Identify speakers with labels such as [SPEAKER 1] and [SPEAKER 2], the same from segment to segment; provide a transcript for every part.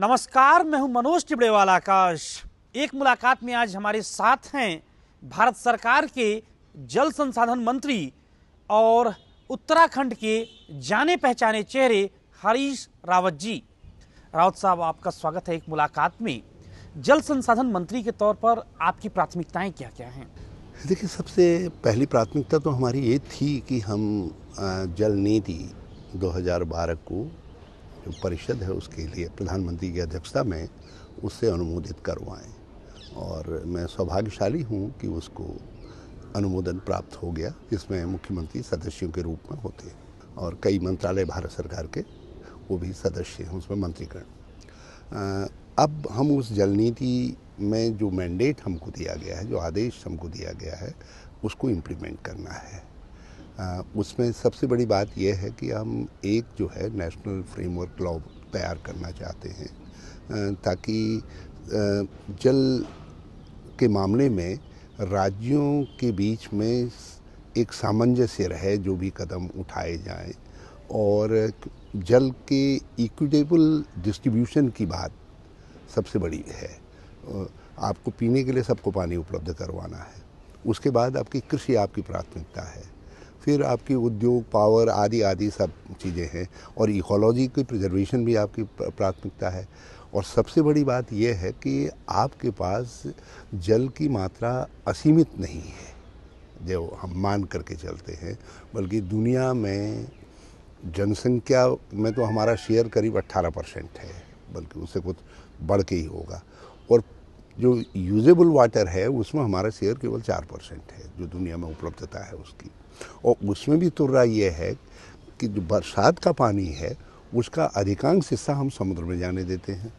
[SPEAKER 1] नमस्कार, मैं हूं मनोज टिबड़ेवाला आकाश। एक मुलाकात में आज हमारे साथ हैं भारत सरकार के जल संसाधन मंत्री और उत्तराखंड के जाने पहचाने चेहरे हरीश रावत जी। रावत साहब, आपका स्वागत है एक मुलाकात में। जल संसाधन मंत्री के तौर पर आपकी प्राथमिकताएं क्या क्या हैं?
[SPEAKER 2] देखिए, सबसे पहली प्राथमिकता तो हमारी ये थी कि हम जल नीति 2012 को जो परिषद है उसके लिए प्रधानमंत्री की अध्यक्षता में उससे अनुमोदित करवाएं। और मैं सौभाग्यशाली हूँ कि उसको अनुमोदन प्राप्त हो गया, जिसमें मुख्यमंत्री सदस्यों के रूप में होते हैं और कई मंत्रालय भारत सरकार के वो भी सदस्य हैं उसमें मंत्रीगण। अब हम उस जल नीति में जो मैंडेट हमको दिया गया है, जो आदेश हमको दिया गया है, उसको इम्प्लीमेंट करना है। उसमें सबसे बड़ी बात यह है कि हम एक जो है नेशनल फ्रेमवर्क लॉ तैयार करना चाहते हैं ताकि जल के मामले में राज्यों के बीच में एक सामंजस्य रहे, जो भी कदम उठाए जाएं, और जल के इक्विटेबल डिस्ट्रीब्यूशन की बात सबसे बड़ी है। आपको पीने के लिए सबको पानी उपलब्ध करवाना है, उसके बाद आपकी कृषि आपकी प्राथमिकता है, फिर आपकी उद्योग, पावर आदि आदि सब चीज़ें हैं, और इकोलॉजी की प्रिजर्वेशन भी आपकी प्राथमिकता है। और सबसे बड़ी बात यह है कि आपके पास जल की मात्रा असीमित नहीं है जो हम मान करके चलते हैं, बल्कि दुनिया में जनसंख्या में तो हमारा शेयर करीब 18% है, बल्कि उससे कुछ बढ़ के ही होगा। और जो यूजेबल वाटर है उसमें हमारा शेयर केवल 4% है जो दुनिया में उपलब्धता है उसकी। और उसमें भी तुर्रा ये है कि जो बरसात का पानी है उसका अधिकांश हिस्सा हम समुद्र में जाने देते हैं।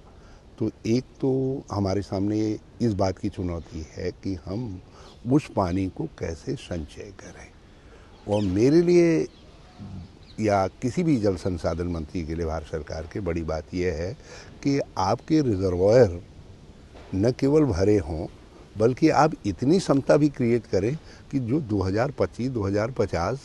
[SPEAKER 2] तो एक तो हमारे सामने इस बात की चुनौती है कि हम उस पानी को कैसे संचय करें। और मेरे लिए या किसी भी जल संसाधन मंत्री के लिए भारत सरकार के बड़ी बात यह है कि आपके रिजर्वायर न केवल भरे हों, बल्कि आप इतनी क्षमता भी क्रिएट करें कि जो 2025, 2050,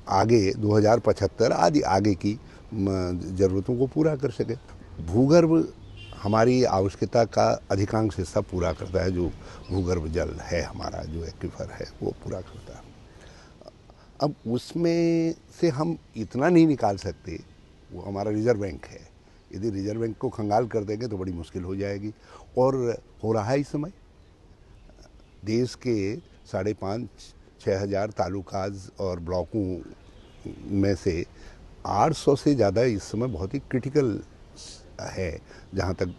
[SPEAKER 2] आगे 2075 आदि आगे की ज़रूरतों को पूरा कर सके। भूगर्भ हमारी आवश्यकता का अधिकांश हिस्सा पूरा करता है, जो भूगर्भ जल है हमारा, जो एक्विफर है वो पूरा करता है। अब उसमें से हम इतना नहीं निकाल सकते, वो हमारा रिजर्व बैंक है। यदि रिजर्व बैंक को खंगाल कर देंगे तो बड़ी मुश्किल हो जाएगी। और हो रहा है इस समय देश के 5,5-6 हज़ार तालुकाज और ब्लॉकों में से 800 से ज़्यादा इस समय बहुत ही क्रिटिकल है जहाँ तक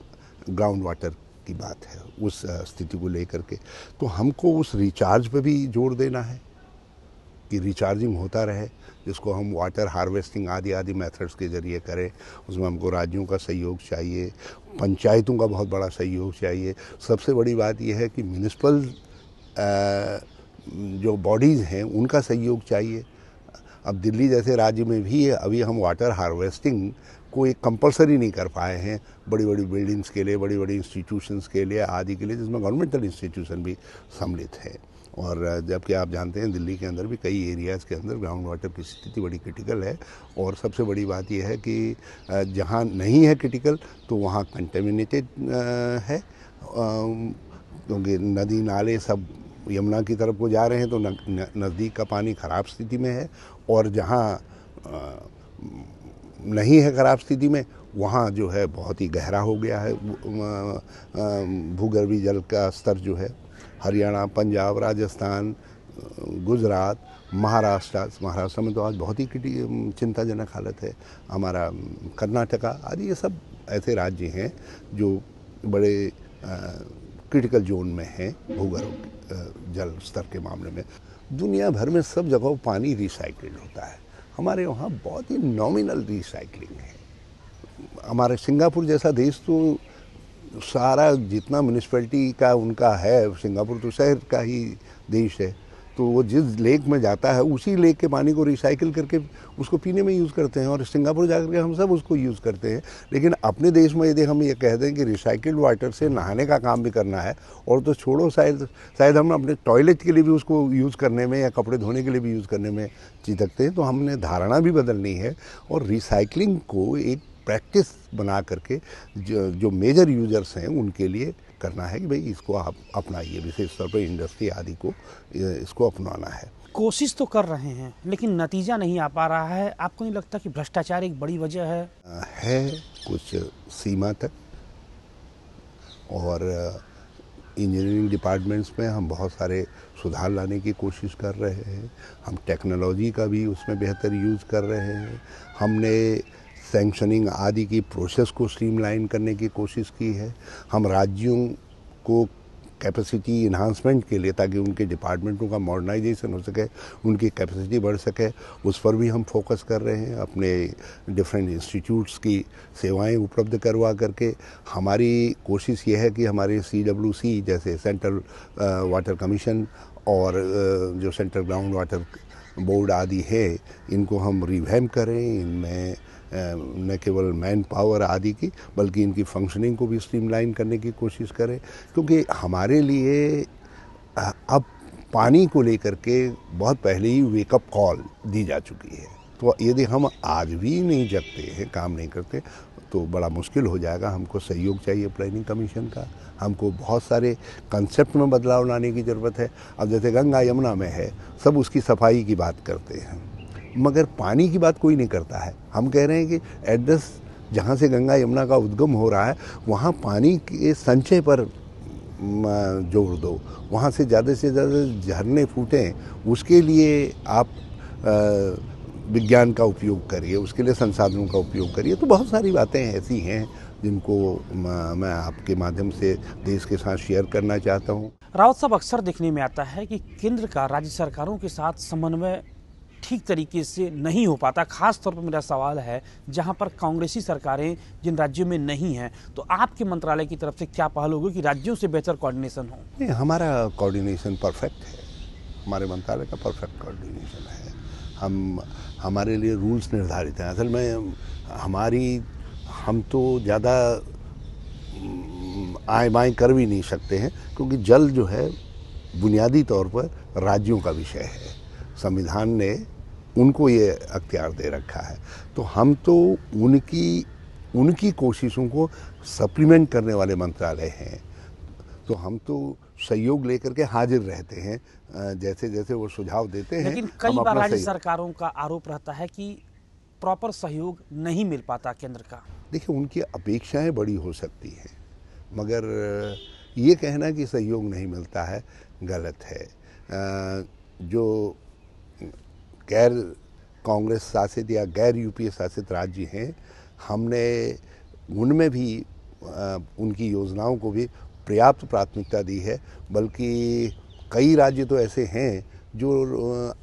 [SPEAKER 2] ग्राउंड वाटर की बात है, उस स्थिति को लेकर के। तो हमको उस रिचार्ज पे भी जोर देना है कि रिचार्जिंग होता रहे, जिसको हम वाटर हार्वेस्टिंग आदि आदि मेथड्स के ज़रिए करें। उसमें हमको राज्यों का सहयोग चाहिए, पंचायतों का बहुत बड़ा सहयोग चाहिए। सबसे बड़ी बात यह है कि म्यूनिसिपल जो बॉडीज़ हैं उनका सहयोग चाहिए। अब दिल्ली जैसे राज्य में भी अभी हम वाटर हार्वेस्टिंग को एक कंपलसरी नहीं कर पाए हैं बड़ी बड़ी बिल्डिंग्स के लिए, बड़ी बड़ी इंस्टीट्यूशंस के लिए आदि के लिए, जिसमें गवर्नमेंटल इंस्टीट्यूशन भी सम्मिलित है। और जबकि आप जानते हैं दिल्ली के अंदर भी कई एरियाज़ के अंदर ग्राउंड वाटर की स्थिति बड़ी क्रिटिकल है। और सबसे बड़ी बात यह है कि जहाँ नहीं है क्रिटिकल तो वहाँ कंटेमिनेटेड है, क्योंकि नदी नाले सब यमुना की तरफ को जा रहे हैं, तो नज़दीक का पानी ख़राब स्थिति में है। और जहाँ नहीं है ख़राब स्थिति में, वहाँ जो है बहुत ही गहरा हो गया है भूगर्भीय जल का स्तर जो है। हरियाणा, पंजाब, राजस्थान, गुजरात, महाराष्ट्र में तो आज बहुत ही चिंताजनक हालत है। हमारा कर्नाटका आदि ये सब ऐसे राज्य हैं जो बड़े क्रिटिकल जोन में हैं भूगर्भ जल स्तर के मामले में। दुनिया भर में सब जगह पानी रिसाइकिल्ड होता है, हमारे वहाँ बहुत ही नॉमिनल रिसाइकलिंग है। हमारे सिंगापुर जैसा देश तो सारा जितना म्यूनिसिपैलिटी का उनका है, सिंगापुर तो शहर का ही देश है, तो वो जिस लेक में जाता है उसी लेक के पानी को रिसाइकिल करके उसको पीने में यूज़ करते हैं। और सिंगापुर जाकर के हम सब उसको यूज़ करते हैं। लेकिन अपने देश में यदि हम ये कह दें कि रिसाइकिल्ड वाटर से नहाने का काम भी करना है, और तो छोड़ो शायद हम अपने टॉयलेट के लिए भी उसको यूज़ करने में या कपड़े धोने के लिए भी यूज़ करने में चितकते हैं, तो हमने धारणा भी बदलनी है और रिसाइकलिंग को एक प्रैक्टिस बना करके जो मेजर यूजर्स हैं उनके लिए करना है कि भाई इसको आप अपनाइए, विशेष तौर पर इंडस्ट्री आदि को इसको अपनाना है।
[SPEAKER 1] कोशिश तो कर रहे हैं लेकिन नतीजा नहीं आ पा रहा है। आपको नहीं लगता कि भ्रष्टाचार एक बड़ी वजह है?
[SPEAKER 2] है कुछ सीमा तक, और इंजीनियरिंग डिपार्टमेंट्स में हम बहुत सारे सुधार लाने की कोशिश कर रहे हैं। हम टेक्नोलॉजी का भी उसमें बेहतर यूज़ कर रहे हैं। हमने सैंक्शनिंग आदि की प्रोसेस को स्ट्रीमलाइन करने की कोशिश की है। हम राज्यों को कैपेसिटी इन्हांसमेंट के लिए, ताकि उनके डिपार्टमेंटों का मॉडर्नाइजेशन हो सके, उनकी कैपेसिटी बढ़ सके, उस पर भी हम फोकस कर रहे हैं। अपने डिफरेंट इंस्टीट्यूट्स की सेवाएं उपलब्ध करवा करके हमारी कोशिश ये है कि हमारे CWC जैसे सेंट्रल वाटर कमीशन और जो सेंट्रल ग्राउंड वाटर बोर्ड आदि है, इनको हम रिवैम्प करें। इनमें न केवल मैन पावर आदि की बल्कि इनकी फंक्शनिंग को भी स्ट्रीमलाइन करने की कोशिश करें, क्योंकि हमारे लिए अब पानी को लेकर के बहुत पहले ही वेकअप कॉल दी जा चुकी है। तो यदि हम आज भी नहीं जगते हैं, काम नहीं करते, तो बड़ा मुश्किल हो जाएगा। हमको सहयोग चाहिए प्लानिंग कमीशन का। हमको बहुत सारे कंसेप्ट में बदलाव लाने की ज़रूरत है। अब जैसे गंगा यमुना में है, सब उसकी सफाई की बात करते हैं, मगर पानी की बात कोई नहीं करता है। हम कह रहे हैं कि एड्रेस जहाँ से गंगा यमुना का उद्गम हो रहा है, वहाँ पानी के संचय पर जोर दो, वहाँ से ज़्यादा झरने फूटें, उसके लिए आप विज्ञान का उपयोग करिए, उसके लिए संसाधनों का उपयोग करिए। तो बहुत सारी बातें ऐसी हैं जिनको मैं आपके माध्यम से देश के साथ शेयर करना चाहता हूँ।
[SPEAKER 1] रावत साहब, अक्सर देखने में आता है कि केंद्र का राज्य सरकारों के साथ समन्वय ठीक तरीके से नहीं हो पाता। खास तौर पर मेरा सवाल है, जहां पर कांग्रेसी सरकारें जिन राज्यों में नहीं हैं, तो आपके मंत्रालय की तरफ से क्या पहल होगी कि राज्यों से बेहतर कोऑर्डिनेशन हो?
[SPEAKER 2] नहीं, हमारा कोऑर्डिनेशन परफेक्ट है। हमारे मंत्रालय का परफेक्ट कोऑर्डिनेशन है। हमारे लिए रूल्स निर्धारित हैं। असल में हम तो ज़्यादा आए बाएँ कर भी नहीं सकते हैं, क्योंकि जल जो है बुनियादी तौर पर राज्यों का विषय है। संविधान ने उनको ये अख्तियार दे रखा है। तो हम तो उनकी कोशिशों को सप्लीमेंट करने वाले मंत्रालय हैं। तो हम तो सहयोग लेकर के हाजिर रहते हैं, जैसे जैसे वो सुझाव देते हैं।
[SPEAKER 1] लेकिन कई बार राज्य सरकारों का आरोप रहता है कि प्रॉपर सहयोग नहीं मिल पाता केंद्र का।
[SPEAKER 2] देखिए, उनकी अपेक्षाएं बड़ी हो सकती हैं, मगर ये कहना कि सहयोग नहीं मिलता है गलत है। जो गैर कांग्रेस शासित या गैर यूपीए शासित राज्य हैं, हमने उनमें भी उनकी योजनाओं को भी पर्याप्त प्राथमिकता दी है। बल्कि कई राज्य तो ऐसे हैं जो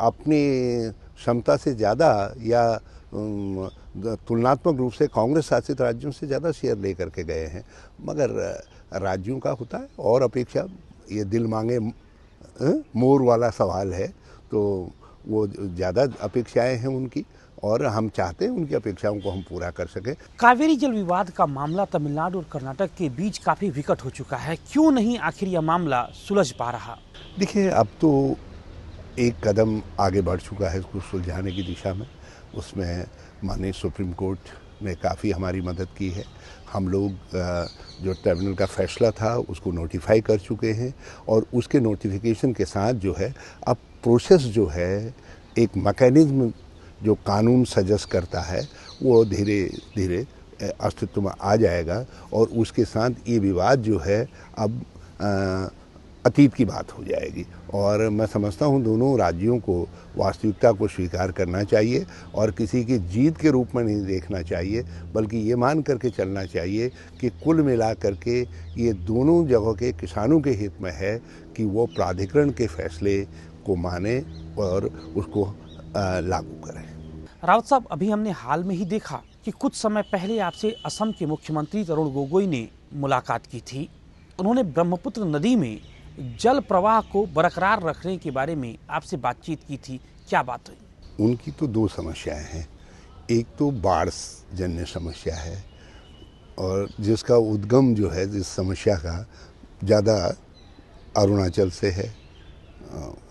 [SPEAKER 2] अपनी क्षमता से ज़्यादा या तुलनात्मक रूप से कांग्रेस शासित राज्यों से ज़्यादा शेयर लेकर के गए हैं। मगर राज्यों का होता है और अपेक्षा, ये दिल मांगे मोर वाला सवाल है। तो वो ज़्यादा अपेक्षाएं हैं उनकी, और हम चाहते हैं उनकी अपेक्षाओं को हम पूरा कर सकें।
[SPEAKER 1] कावेरी जल विवाद का मामला तमिलनाडु और कर्नाटक के बीच काफ़ी विकट हो चुका है। क्यों नहीं आखिर यह मामला सुलझ पा रहा?
[SPEAKER 2] देखिए, अब तो एक कदम आगे बढ़ चुका है इसको सुलझाने की दिशा में। उसमें माननीय सुप्रीम कोर्ट ने काफ़ी हमारी मदद की है। हम लोग जो ट्रिब्यूनल का फैसला था उसको नोटिफाई कर चुके हैं, और उसके नोटिफिकेशन के साथ जो है अब प्रोसेस जो है, एक मैकेनिज्म जो कानून सजेस्ट करता है, वो धीरे धीरे अस्तित्व में आ जाएगा। और उसके साथ ये विवाद जो है अब अतीत की बात हो जाएगी। और मैं समझता हूँ दोनों राज्यों को वास्तविकता को स्वीकार करना चाहिए और किसी की जीत के रूप में नहीं देखना चाहिए, बल्कि ये मान करके चलना चाहिए कि कुल मिला करके ये दोनों जगहों के किसानों के हित में है कि वो प्राधिकरण के फैसले को माने और उसको लागू करें।
[SPEAKER 1] रावत साहब, अभी हमने हाल में ही देखा कि कुछ समय पहले आपसे असम के मुख्यमंत्री तरुण गोगोई ने मुलाकात की थी। उन्होंने ब्रह्मपुत्र नदी में जल प्रवाह को बरकरार रखने के बारे में आपसे बातचीत की थी। क्या बात हुई?
[SPEAKER 2] उनकी तो दो समस्याएं हैं। एक तो बाढ़ जन्य समस्या है, और जिसका उद्गम जो है जिस समस्या का ज़्यादा अरुणाचल से है।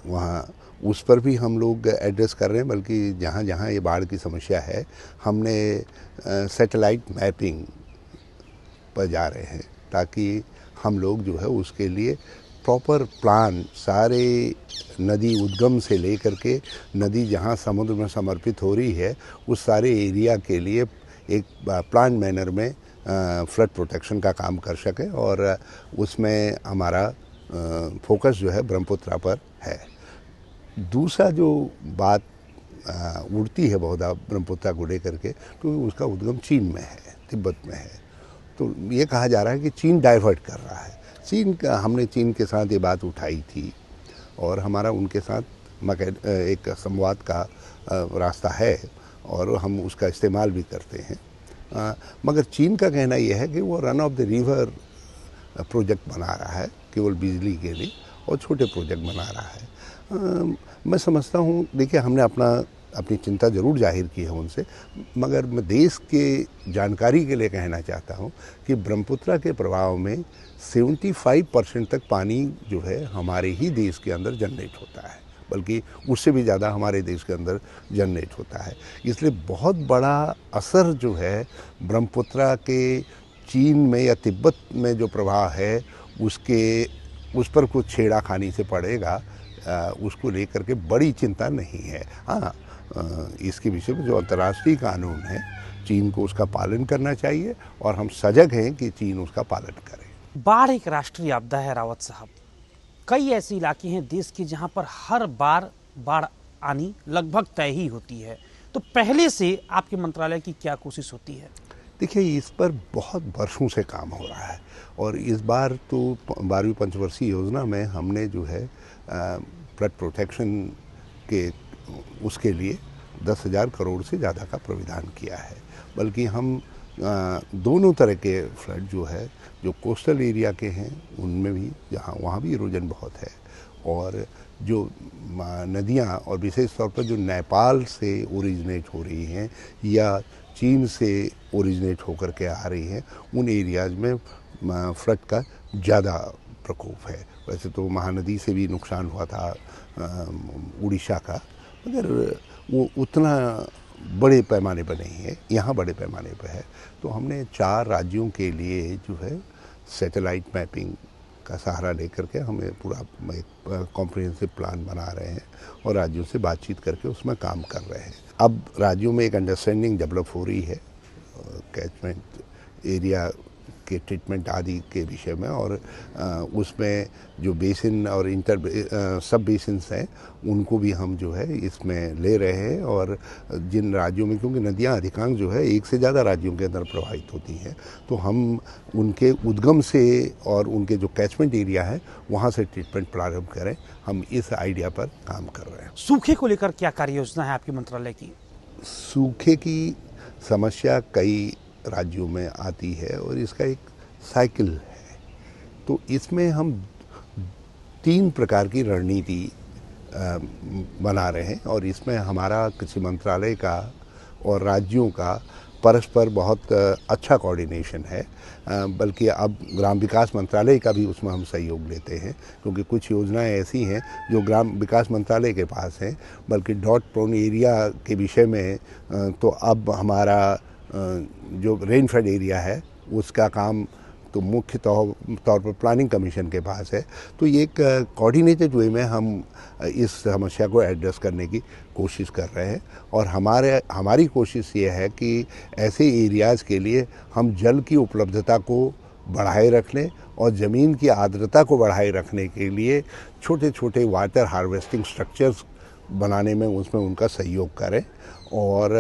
[SPEAKER 2] वहाँ उस पर भी हम लोग एड्रेस कर रहे हैं, बल्कि जहाँ जहाँ ये बाढ़ की समस्या है हमने सैटेलाइट मैपिंग पर जा रहे हैं, ताकि हम लोग जो है उसके लिए प्रॉपर प्लान सारे नदी उद्गम से लेकर के नदी जहाँ समुद्र में समर्पित हो रही है उस सारे एरिया के लिए एक प्लान मैनर में फ्लड प्रोटेक्शन का काम कर सके, और उसमें हमारा फोकस जो है ब्रह्मपुत्रा पर है। दूसरा जो बात उड़ती है बहुत ब्रह्मपुत्रा को लेकर के, क्योंकि उसका उद्गम चीन में है, तिब्बत में है, तो ये कहा जा रहा है कि चीन डाइवर्ट कर रहा है। हमने चीन के साथ ये बात उठाई थी और हमारा उनके साथ एक संवाद का रास्ता है और हम उसका इस्तेमाल भी करते हैं। मगर चीन का कहना यह है कि वो run of the river project बना रहा है केवल बिजली के लिए, और छोटे प्रोजेक्ट बना रहा है। मैं समझता हूँ, देखिए हमने अपनी चिंता ज़रूर जाहिर की है उनसे, मगर मैं देश के जानकारी के लिए कहना चाहता हूँ कि ब्रह्मपुत्रा के प्रभाव में 75% तक पानी जो है हमारे ही देश के अंदर जनरेट होता है, बल्कि उससे भी ज़्यादा हमारे देश के अंदर जनरेट होता है। इसलिए बहुत बड़ा असर जो है ब्रह्मपुत्रा के चीन में या तिब्बत में जो प्रभाव है उस पर कुछ छेड़ाखानी से पड़ेगा, उसको लेकर के बड़ी चिंता नहीं है। हाँ, इसके विषय में जो अंतर्राष्ट्रीय कानून है चीन को उसका पालन करना चाहिए और हम सजग हैं कि चीन उसका पालन करे।
[SPEAKER 1] बाढ़ एक राष्ट्रीय आपदा है रावत साहब। कई ऐसे इलाके हैं देश के जहां पर हर बार बाढ़ आनी लगभग तय ही होती है, तो पहले से आपके मंत्रालय की क्या कोशिश होती है?
[SPEAKER 2] देखिए, इस पर बहुत वर्षों से काम हो रहा है और इस बार तो 12वीं पंचवर्षीय योजना में हमने जो है फ्लड प्रोटेक्शन के उसके लिए 10,000 करोड़ से ज़्यादा का प्रावधान किया है। बल्कि हम दोनों तरह के फ्लड जो कोस्टल एरिया के हैं उनमें भी, वहाँ भी इरोजन बहुत है, और जो नदियाँ और विशेष तौर पर जो नेपाल से ओरिजिनेट हो रही हैं या चीन से ओरिजिनेट होकर के आ रही हैं, उन एरियाज़ में फ्लड का ज़्यादा प्रकोप है। वैसे तो महानदी से भी नुकसान हुआ था उड़ीसा का, मगर वो उतना बड़े पैमाने पर नहीं है, यहाँ बड़े पैमाने पर है। तो हमने 4 राज्यों के लिए जो है सैटेलाइट मैपिंग का सहारा लेकर के हमें पूरा एक कॉम्प्रिहेंसिव प्लान बना रहे हैं और राज्यों से बातचीत करके उसमें काम कर रहे हैं। अब राज्यों में एक अंडरस्टैंडिंग डेवलप हो रही है कैचमेंट एरिया के ट्रीटमेंट आदि के विषय में, और उसमें जो बेसिन और सब बेसिन्स हैं उनको भी हम जो है इसमें ले रहे हैं। और जिन राज्यों में, क्योंकि नदियां अधिकांश जो है एक से ज़्यादा राज्यों के अंदर प्रवाहित होती हैं, तो हम उनके उद्गम से और उनके जो कैचमेंट एरिया है वहाँ से ट्रीटमेंट प्रारंभ करें, हम इस आइडिया पर काम कर रहे हैं।
[SPEAKER 1] सूखे को लेकर क्या कार्य योजना है आपके मंत्रालय की?
[SPEAKER 2] सूखे की समस्या कई राज्यों में आती है और इसका एक साइकिल है, तो इसमें हम 3 प्रकार की रणनीति बना रहे हैं और इसमें हमारा कृषि मंत्रालय का और राज्यों का परस्पर बहुत अच्छा कोऑर्डिनेशन है। बल्कि अब ग्राम विकास मंत्रालय का भी उसमें हम सहयोग लेते हैं, क्योंकि कुछ योजनाएं ऐसी हैं जो ग्राम विकास मंत्रालय के पास हैं, बल्कि डॉट प्रोन एरिया के विषय में तो अब हमारा जो रेन फ्लड एरिया है उसका काम तो मुख्य तौर पर प्लानिंग कमीशन के पास है। तो ये एक कोऑर्डिनेटेड वे में हम इस समस्या को एड्रेस करने की कोशिश कर रहे हैं और हमारी कोशिश ये है कि ऐसे एरियाज़ के लिए हम जल की उपलब्धता को बढ़ाए रखने और ज़मीन की आर्द्रता को बढ़ाए रखने के लिए छोटे छोटे वाटर हार्वेस्टिंग स्ट्रक्चर्स बनाने में उसमें उनका सहयोग करें। और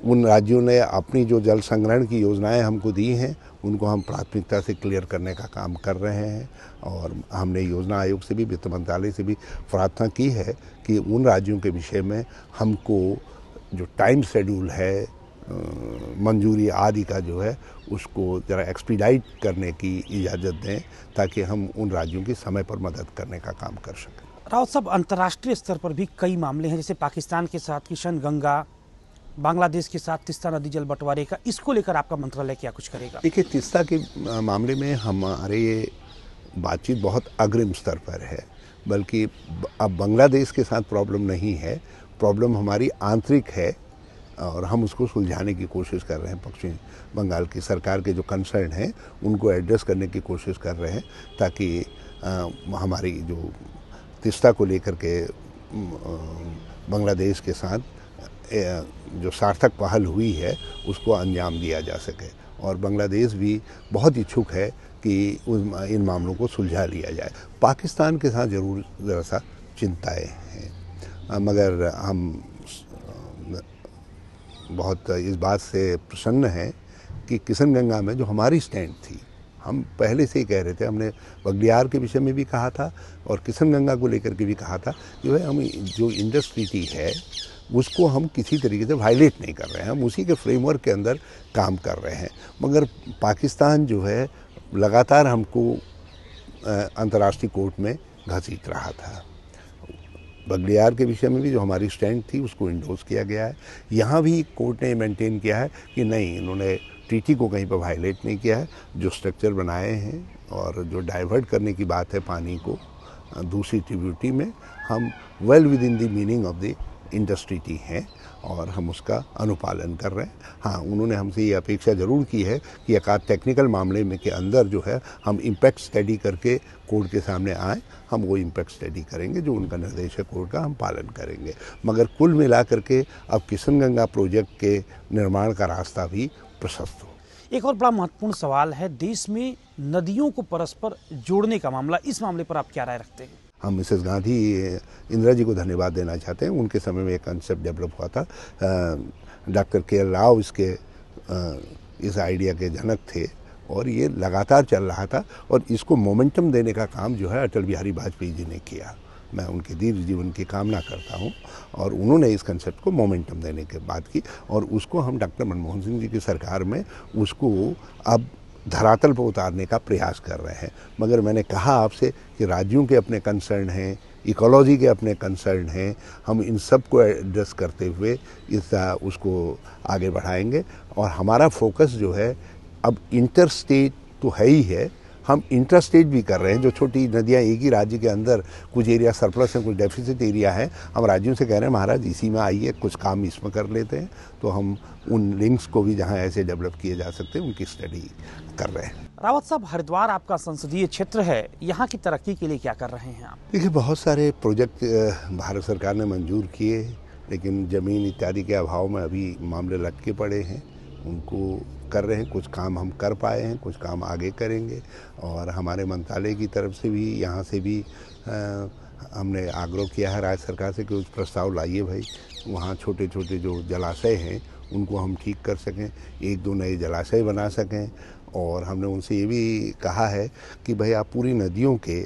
[SPEAKER 2] उन राज्यों ने अपनी जो जल संग्रहण की योजनाएं हमको दी हैं उनको हम प्राथमिकता से क्लियर करने का काम कर रहे हैं। और हमने योजना आयोग से भी, वित्त मंत्रालय से भी प्रार्थना की है कि उन राज्यों के विषय में हमको जो टाइम शेड्यूल है मंजूरी आदि का जो है उसको ज़रा एक्सपीडाइट करने की इजाज़त दें, ताकि हम उन राज्यों की समय पर मदद करने का काम कर सकें।
[SPEAKER 1] रावत साहब, अंतर्राष्ट्रीय स्तर पर भी कई मामले हैं, जैसे पाकिस्तान के साथ किशन गंगा, बांग्लादेश के साथ तीस्ता नदी जल बंटवारे का, इसको लेकर आपका मंत्रालय क्या कुछ करेगा?
[SPEAKER 2] देखिए, तीस्ता के मामले में हमारे बातचीत बहुत अग्रिम स्तर पर है। बल्कि अब बांग्लादेश के साथ प्रॉब्लम नहीं है, प्रॉब्लम हमारी आंतरिक है और हम उसको सुलझाने की कोशिश कर रहे हैं। पश्चिम बंगाल की सरकार के जो कंसर्न हैं उनको एड्रेस करने की कोशिश कर रहे हैं, ताकि हमारी जो तिस्ता को लेकर के बांग्लादेश के साथ जो सार्थक पहल हुई है उसको अंजाम दिया जा सके। और बांग्लादेश भी बहुत इच्छुक है कि इन मामलों को सुलझा लिया जाए। पाकिस्तान के साथ ज़रूर ज़रा सा चिंताएँ हैं, मगर हम बहुत इस बात से प्रसन्न हैं कि किशनगंगा में जो हमारी स्टैंड थी, हम पहले से ही कह रहे थे, हमने बगलियार के विषय में भी कहा था और किशनगंगा को लेकर के भी कहा था कि भाई हम जो इंडस ट्रीटी है उसको हम किसी तरीके से वायलेट नहीं कर रहे हैं, हम उसी के फ्रेमवर्क के अंदर काम कर रहे हैं। मगर पाकिस्तान जो है लगातार हमको अंतर्राष्ट्रीय कोर्ट में घसीट रहा था। बगलियार के विषय में भी जो हमारी स्टैंड थी उसको इंडोर्स किया गया है। यहाँ भी कोर्ट ने मेंटेन किया है कि नहीं, इन्होंने ट्रीटी को कहीं पर वायलेट नहीं किया है। जो स्ट्रक्चर बनाए हैं और जो डाइवर्ट करने की बात है पानी को दूसरी ट्रिब्यूटरी में, हम well with in the meaning of the Indus treaty हैं और हम उसका अनुपालन कर रहे हैं। हाँ, उन्होंने हमसे ये अपेक्षा ज़रूर की है कि एक आध टेक्निकल मामले में के अंदर जो है हम इम्पैक्ट स्टडी करके कोर्ट के सामने आएँ, हम वो इम्पैक्ट स्टडी करेंगे, जो उनका निर्देश है कोर्ट का हम पालन करेंगे। मगर कुल मिला करके अब किशनगंगा प्रोजेक्ट के निर्माण का रास्ता भी प्रशस्त हो।
[SPEAKER 1] एक और बड़ा महत्वपूर्ण सवाल है, देश में नदियों को परस्पर जोड़ने का मामला, इस मामले पर आप क्या राय रखते हैं?
[SPEAKER 2] हम मिसेस गांधी इंदिरा जी को धन्यवाद देना चाहते हैं। उनके समय में एक कंसेप्ट डेवलप हुआ था। Doctor KL. राव इस आइडिया के जनक थे और ये लगातार चल रहा था और इसको मोमेंटम देने का काम जो है अटल बिहारी वाजपेयी जी ने किया। मैं उनके दीर्घ जीवन की कामना करता हूँ और उन्होंने इस कंसेप्ट को मोमेंटम देने के बात की और उसको हम डॉक्टर मनमोहन सिंह जी की सरकार में उसको अब धरातल पर उतारने का प्रयास कर रहे हैं। मगर मैंने कहा आपसे कि राज्यों के अपने कंसर्न हैं, इकोलॉजी के अपने कंसर्न हैं, हम इन सब को एड्रेस करते हुए उसको आगे बढ़ाएंगे। और हमारा फोकस जो है अब इंटर स्टेट तो है ही है, हम इंटर स्टेट भी कर रहे हैं। जो छोटी नदियाँ एक ही राज्य के अंदर कुछ एरिया सरप्लस है, कुछ डेफिसिट एरिया है, हम राज्यों से कह रहे हैं महाराज इसी में आइए, कुछ काम इसमें कर लेते हैं। तो हम उन लिंक्स को भी जहाँ ऐसे डेवलप किए जा सकते हैं उनकी स्टडी कर रहे हैं।
[SPEAKER 1] रावत साहब, हरिद्वार आपका संसदीय क्षेत्र है, यहाँ की तरक्की के लिए क्या कर रहे हैं आप?
[SPEAKER 2] देखिए, बहुत सारे प्रोजेक्ट भारत सरकार ने मंजूर किए, लेकिन ज़मीन इत्यादि के अभाव में अभी मामले लटके पड़े हैं, उनको कर रहे हैं। कुछ काम हम कर पाए हैं, कुछ काम आगे करेंगे। और हमारे मंत्रालय की तरफ से भी यहाँ से भी हमने आग्रह किया है राज्य सरकार से कि उस प्रस्ताव लाइए भाई, वहाँ छोटे छोटे जो जलाशय हैं उनको हम ठीक कर सकें, एक दो नए जलाशय बना सकें। और हमने उनसे ये भी कहा है कि भाई आप पूरी नदियों के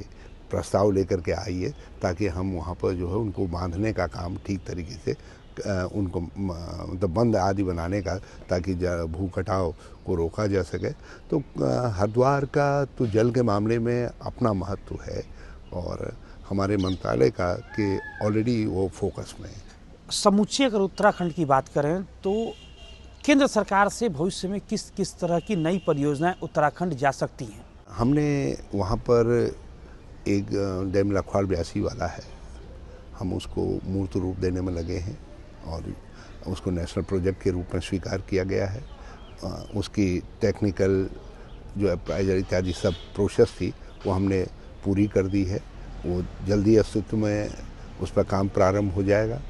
[SPEAKER 2] प्रस्ताव लेकर के आइए, ताकि हम वहाँ पर जो है उनको बांधने का काम ठीक तरीके से उनको मतलब बंद आदि बनाने का, ताकि भू कटाव को रोका जा सके। तो हरिद्वार का तो जल के मामले में अपना महत्व है और हमारे मंत्रालय का कि ऑलरेडी वो फोकस में है।
[SPEAKER 1] समूचे अगर उत्तराखंड की बात करें तो केंद्र सरकार से भविष्य में किस किस तरह की नई परियोजनाएं उत्तराखंड जा सकती हैं?
[SPEAKER 2] हमने वहाँ पर एक डैम लखवाड़ ब्यासी वाला है, हम उसको मूर्त रूप देने में लगे हैं और उसको नेशनल प्रोजेक्ट के रूप में स्वीकार किया गया है। उसकी टेक्निकल जो अप्राइजर इत्यादि सब प्रोसेस थी वो हमने पूरी कर दी है, वो जल्दी अस्तित्व में उस पर काम प्रारंभ हो जाएगा।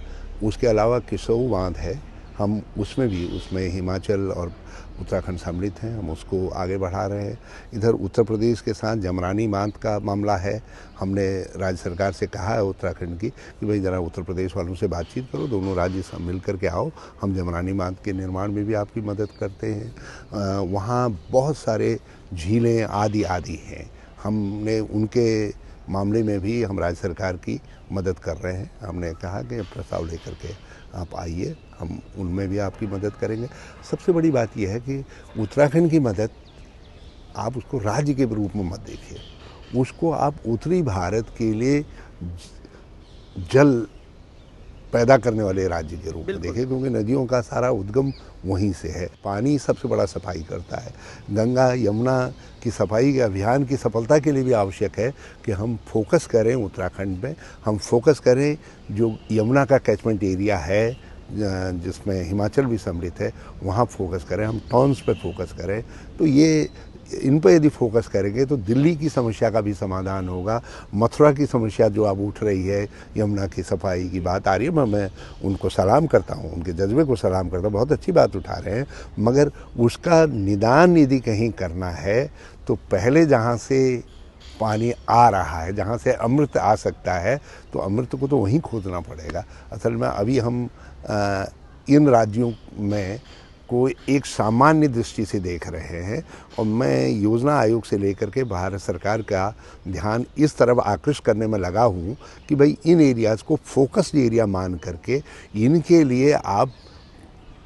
[SPEAKER 2] उसके अलावा किसऊ बांध है, हम उसमें हिमाचल और उत्तराखंड सम्मिलित हैं, हम उसको आगे बढ़ा रहे हैं। इधर उत्तर प्रदेश के साथ जमरानी बांध का मामला है, हमने राज्य सरकार से कहा है उत्तराखंड की कि भाई ज़रा उत्तर प्रदेश वालों से बातचीत करो, दोनों राज्य सब मिल कर के आओ, हम जमरानी बांध के निर्माण में भी आपकी मदद करते हैं। वहाँ बहुत सारे झीलें आदि हैं, हमने उनके मामले में भी हम राज्य सरकार की मदद कर रहे हैं। हमने कहा कि प्रस्ताव लेकर के आप आइए, हम उनमें भी आपकी मदद करेंगे। सबसे बड़ी बात यह है कि उत्तराखंड की मदद आप उसको राज्य के रूप में मत देखिए, उसको आप उत्तरी भारत के लिए जल पैदा करने वाले राज्य के रूप में देखें, क्योंकि नदियों का सारा उद्गम वहीं से है। पानी सबसे बड़ा सफाई करता है। गंगा यमुना की सफाई के अभियान की सफलता के लिए भी आवश्यक है कि हम फोकस करें उत्तराखंड में, हम फोकस करें जो यमुना का कैचमेंट एरिया है जिसमें हिमाचल भी सम्मिलित है, वहाँ फोकस करें, हम टॉन्स पे फोकस करें। तो ये इन पर यदि फोकस करेंगे तो दिल्ली की समस्या का भी समाधान होगा। मथुरा की समस्या जो अब उठ रही है, यमुना की सफाई की बात आ रही है, मैं उनको सलाम करता हूँ, उनके जज्बे को सलाम करता हूँ, बहुत अच्छी बात उठा रहे हैं। मगर उसका निदान यदि कहीं करना है तो पहले जहाँ से पानी आ रहा है, जहाँ से अमृत आ सकता है, तो अमृत को तो वहीं खोजना पड़ेगा। असल में अभी हम इन राज्यों में को एक सामान्य दृष्टि से देख रहे हैं, और मैं योजना आयोग से लेकर के भारत सरकार का ध्यान इस तरफ आकृष्ट करने में लगा हूँ कि भाई इन एरियाज़ को फोकस्ड एरिया मान करके इनके लिए आप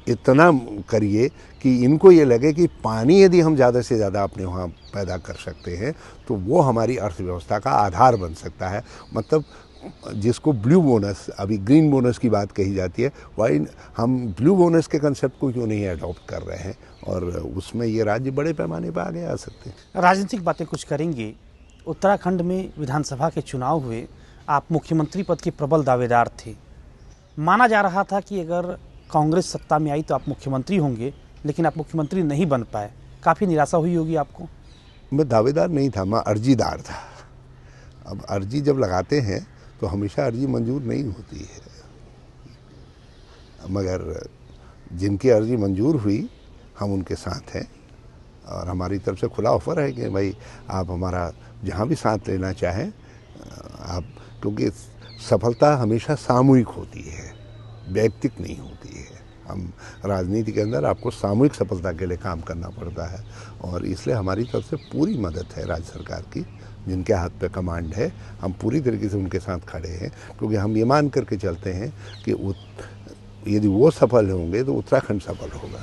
[SPEAKER 2] इतना करिए कि इनको ये लगे कि पानी यदि हम ज़्यादा से ज़्यादा अपने वहाँ पैदा कर सकते हैं तो वो हमारी अर्थव्यवस्था का आधार बन सकता है। मतलब जिसको ब्लू बोनस, अभी ग्रीन बोनस की बात कही जाती है, वाई हम ब्लू बोनस के कंसेप्ट को क्यों नहीं अडॉप्ट कर रहे हैं, और उसमें ये राज्य बड़े पैमाने पर आगे आ सकते हैं।
[SPEAKER 1] राजनीतिक बातें कुछ करेंगे। उत्तराखंड में विधानसभा के चुनाव हुए, आप मुख्यमंत्री पद के प्रबल दावेदार थे। माना जा रहा था कि अगर कांग्रेस सत्ता में आई तो आप मुख्यमंत्री होंगे, लेकिन आप मुख्यमंत्री नहीं बन पाए। काफ़ी निराशा हुई होगी आपको।
[SPEAKER 2] मैं दावेदार नहीं था, मैं अर्जीदार था। अब अर्जी जब लगाते हैं तो हमेशा अर्जी मंजूर नहीं होती है, मगर जिनकी अर्जी मंजूर हुई हम उनके साथ हैं, और हमारी तरफ से खुला ऑफर है कि भाई आप हमारा जहाँ भी साथ लेना चाहें आप, क्योंकि सफलता हमेशा सामूहिक होती है, व्यक्तिगत नहीं होती है। हम राजनीति के अंदर आपको सामूहिक सफलता के लिए काम करना पड़ता है, और इसलिए हमारी तरफ से पूरी मदद है राज्य सरकार की, जिनके हाथ पे कमांड है। हम पूरी तरीके से उनके साथ खड़े हैं, क्योंकि हम ये मान करके चलते हैं कि यदि वो सफल होंगे तो उत्तराखंड सफल होगा।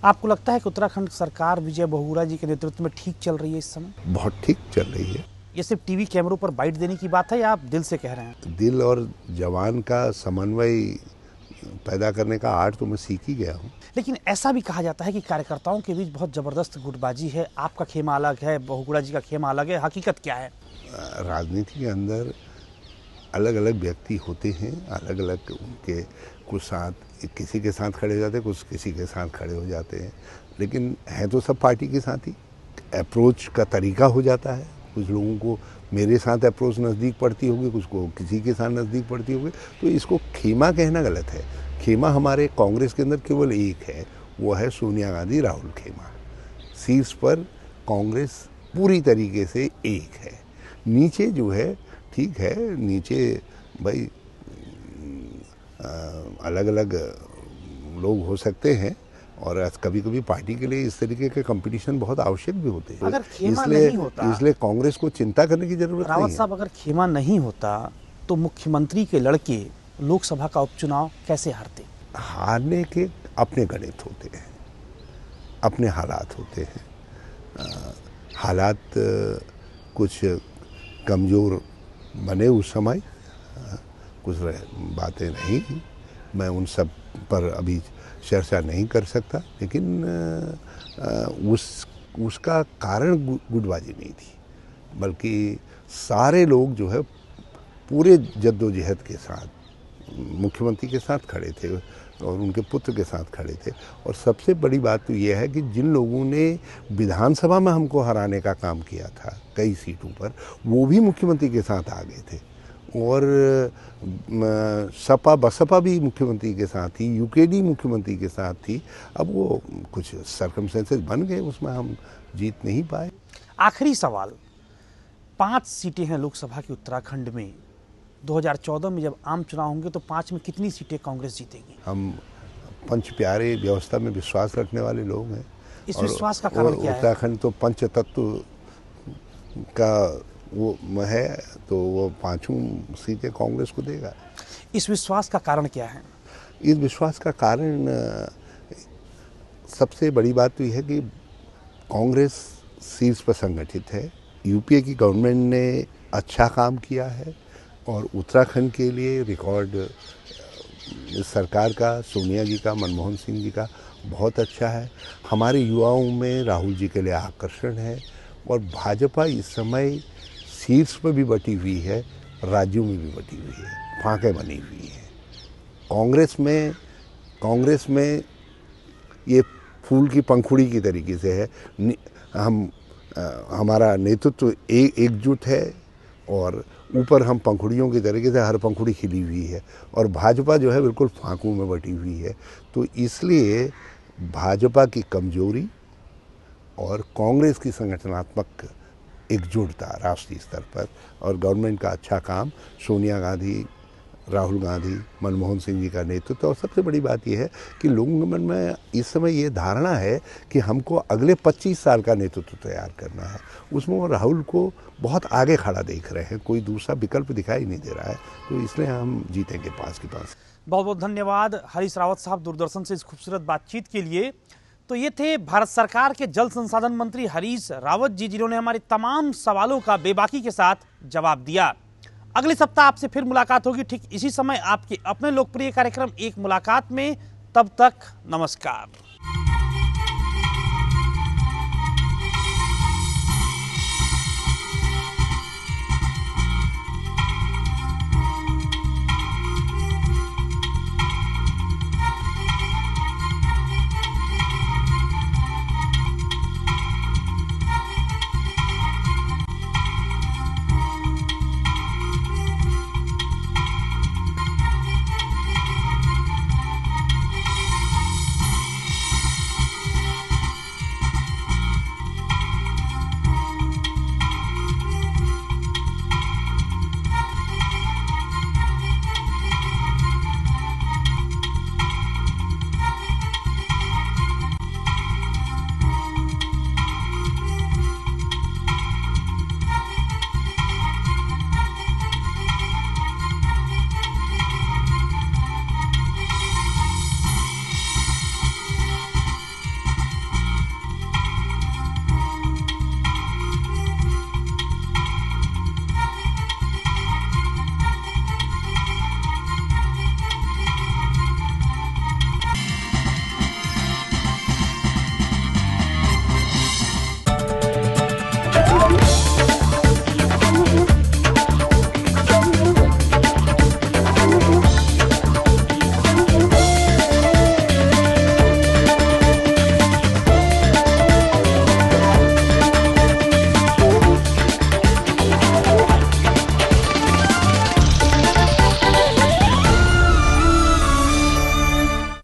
[SPEAKER 1] आपको लगता है कि उत्तराखंड सरकार विजय बहुगुणा जी के नेतृत्व में ठीक चल रही है इस समय?
[SPEAKER 2] बहुत ठीक चल रही है।
[SPEAKER 1] ये सिर्फ टीवी कैमरों पर बाइट देने की बात है या आप दिल से कह रहे हैं?
[SPEAKER 2] दिल और जवान का समन्वय पैदा करने का आर्ट तो मैं सीख ही गया हूँ।
[SPEAKER 1] लेकिन ऐसा भी कहा जाता है कि कार्यकर्ताओं के बीच बहुत जबरदस्त गुटबाजी है। आपका खेमा अलग है, बहुगुणा जी का खेमा अलग है। हकीकत क्या है?
[SPEAKER 2] राजनीति के अंदर अलग अलग व्यक्ति होते हैं, अलग अलग उनके कुछ साथ किसी के साथ खड़े हो जाते हैं, कुछ किसी के साथ खड़े हो जाते हैं, लेकिन है तो सब पार्टी के साथ ही। अप्रोच का तरीका हो जाता है, कुछ लोगों को मेरे साथ अप्रोच नज़दीक पड़ती होगी, कुछ को किसी के साथ नज़दीक पड़ती होगी, तो इसको खेमा कहना गलत है। खेमा हमारे कांग्रेस के अंदर केवल एक है, वो है सोनिया गांधी राहुल खेमा। शीर्ष पर कांग्रेस पूरी तरीके से एक है, नीचे जो है ठीक है, नीचे भाई अलग अलग लोग हो सकते हैं, और कभी कभी पार्टी के लिए इस तरीके के कंपटीशन बहुत आवश्यक भी होते हैं। इसलिए कांग्रेस को चिंता करने की जरूरत नहीं है।
[SPEAKER 1] रावत साहब, अगर खेमा नहीं होता तो मुख्यमंत्री के लड़के लोकसभा का उपचुनाव कैसे हारते?
[SPEAKER 2] हारने के अपने गणित होते हैं, अपने हालात होते हैं। हालात कुछ कमज़ोर बने उस समय, कुछ बातें नहीं, मैं उन सब पर अभी चर्चा नहीं कर सकता, लेकिन उसका कारण गुटबाजी नहीं थी, बल्कि सारे लोग जो है पूरे जद्दोजहद के साथ मुख्यमंत्री के साथ खड़े थे और उनके पुत्र के साथ खड़े थे। और सबसे बड़ी बात तो ये है कि जिन लोगों ने विधानसभा में हमको हराने का काम किया था कई सीटों पर, वो भी मुख्यमंत्री के साथ आ गए थे, और सपा बसपा भी मुख्यमंत्री के साथ थी, यूकेडी मुख्यमंत्री के साथ थी। अब वो कुछ सर्कमस्टेंसेस बन गए, उसमें हम जीत नहीं पाए।
[SPEAKER 1] आखिरी सवाल, 5 सीटें हैं लोकसभा की उत्तराखंड में। 2014 में जब आम चुनाव होंगे तो 5 में कितनी सीटें कांग्रेस जीतेगी?
[SPEAKER 2] हम पंच प्यारे व्यवस्था में विश्वास रखने वाले लोग हैं।
[SPEAKER 1] इस विश्वास का कारण क्या है?
[SPEAKER 2] उत्तराखंड तो पंच तत्व का वो है, तो वो 5 सीटें कांग्रेस को देगा।
[SPEAKER 1] इस विश्वास का कारण क्या है?
[SPEAKER 2] इस विश्वास का कारण सबसे बड़ी बात तो यह है कि कांग्रेस शीर्ष पर संगठित है, यूपीए की गवर्नमेंट ने अच्छा काम किया है, और उत्तराखंड के लिए रिकॉर्ड इस सरकार का, सोनिया जी का, मनमोहन सिंह जी का बहुत अच्छा है। हमारे युवाओं में राहुल जी के लिए आकर्षण है और भाजपा इस समय सीट्स पर भी बटी हुई है, राज्यों में भी बटी हुई है, फांकें बनी हुई हैं। कांग्रेस में ये फूल की पंखुड़ी की तरीके से है। हमारा नेतृत्व एकजुट है और ऊपर हम पंखुड़ियों की तरीके से हर पंखुड़ी खिली हुई है और भाजपा जो है बिल्कुल फांकों में बटी हुई है। तो इसलिए भाजपा की कमजोरी और कांग्रेस की संगठनात्मक एकजुटता राष्ट्रीय स्तर पर और गवर्नमेंट का अच्छा काम, सोनिया गांधी, राहुल गांधी, मनमोहन सिंह जी का नेतृत्व, और सबसे बड़ी बात यह है कि लोगों के मन में इस समय ये धारणा है कि हमको अगले 25 साल का नेतृत्व तैयार करना है। उसमें वो राहुल को बहुत आगे खड़ा देख रहे हैं, कोई दूसरा विकल्प दिखाई नहीं दे रहा है, तो इसलिए हम जीतेंगे पास के पास।
[SPEAKER 1] बहुत बहुत धन्यवाद हरीश रावत साहब दूरदर्शन से इस खूबसूरत बातचीत के लिए। तो ये थे भारत सरकार के जल संसाधन मंत्री हरीश रावत जी, जिन्होंने हमारे तमाम सवालों का बेबाकी के साथ जवाब दिया। अगले सप्ताह आपसे फिर मुलाकात होगी ठीक इसी समय आपके अपने लोकप्रिय कार्यक्रम एक मुलाकात में। तब तक नमस्कार।